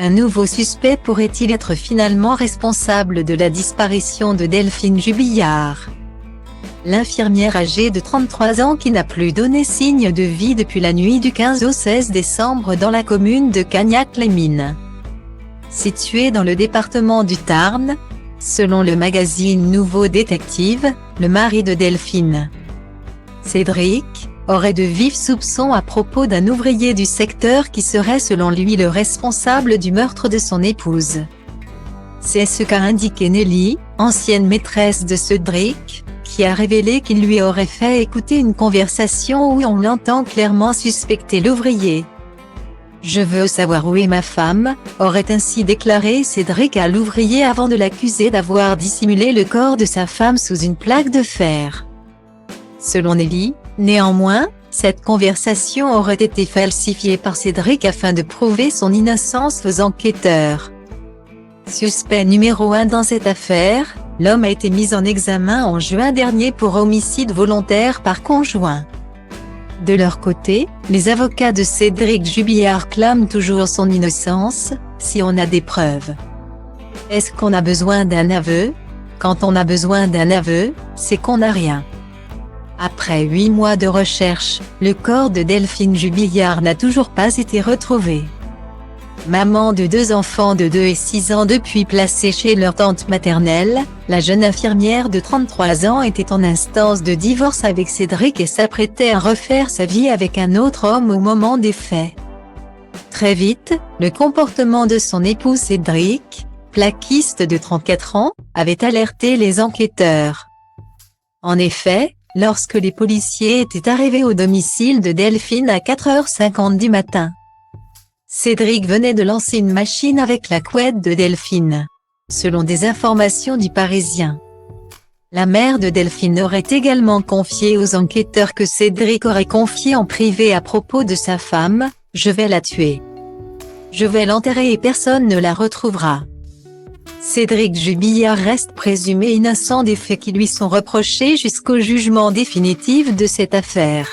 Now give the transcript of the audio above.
Un nouveau suspect pourrait-il être finalement responsable de la disparition de Delphine Jubillard? L'infirmière âgée de 33 ans qui n'a plus donné signe de vie depuis la nuit du 15 au 16 décembre dans la commune de Cagnac-les-Mines, située dans le département du Tarn. Selon le magazine Nouveau Détective, le mari de Delphine, Cédric, aurait de vifs soupçons à propos d'un ouvrier du secteur qui serait selon lui le responsable du meurtre de son épouse. C'est ce qu'a indiqué Nelly, ancienne maîtresse de Cédric, qui a révélé qu'il lui aurait fait écouter une conversation où on l'entend clairement suspecter l'ouvrier. « Je veux savoir où est ma femme », aurait ainsi déclaré Cédric à l'ouvrier avant de l'accuser d'avoir dissimulé le corps de sa femme sous une plaque de fer. Selon Nelly, néanmoins, cette conversation aurait été falsifiée par Cédric afin de prouver son innocence aux enquêteurs. Suspect numéro 1 dans cette affaire, l'homme a été mis en examen en juin dernier pour homicide volontaire par conjoint. De leur côté, les avocats de Cédric Jubillard clament toujours son innocence, si on a des preuves. Est-ce qu'on a besoin d'un aveu? Quand on a besoin d'un aveu, c'est qu'on n'a rien. Après 8 mois de recherche, le corps de Delphine Jubillard n'a toujours pas été retrouvé. Maman de 2 enfants de 2 et 6 ans depuis placés chez leur tante maternelle, la jeune infirmière de 33 ans était en instance de divorce avec Cédric et s'apprêtait à refaire sa vie avec un autre homme au moment des faits. Très vite, le comportement de son époux Cédric, plaquiste de 34 ans, avait alerté les enquêteurs. En effet, lorsque les policiers étaient arrivés au domicile de Delphine à 4h50 du matin, Cédric venait de lancer une machine avec la couette de Delphine, selon des informations du Parisien. La mère de Delphine aurait également confié aux enquêteurs que Cédric aurait confié en privé à propos de sa femme: « Je vais la tuer. Je vais l'enterrer et personne ne la retrouvera ». Cédric Jubillard reste présumé innocent des faits qui lui sont reprochés jusqu'au jugement définitif de cette affaire.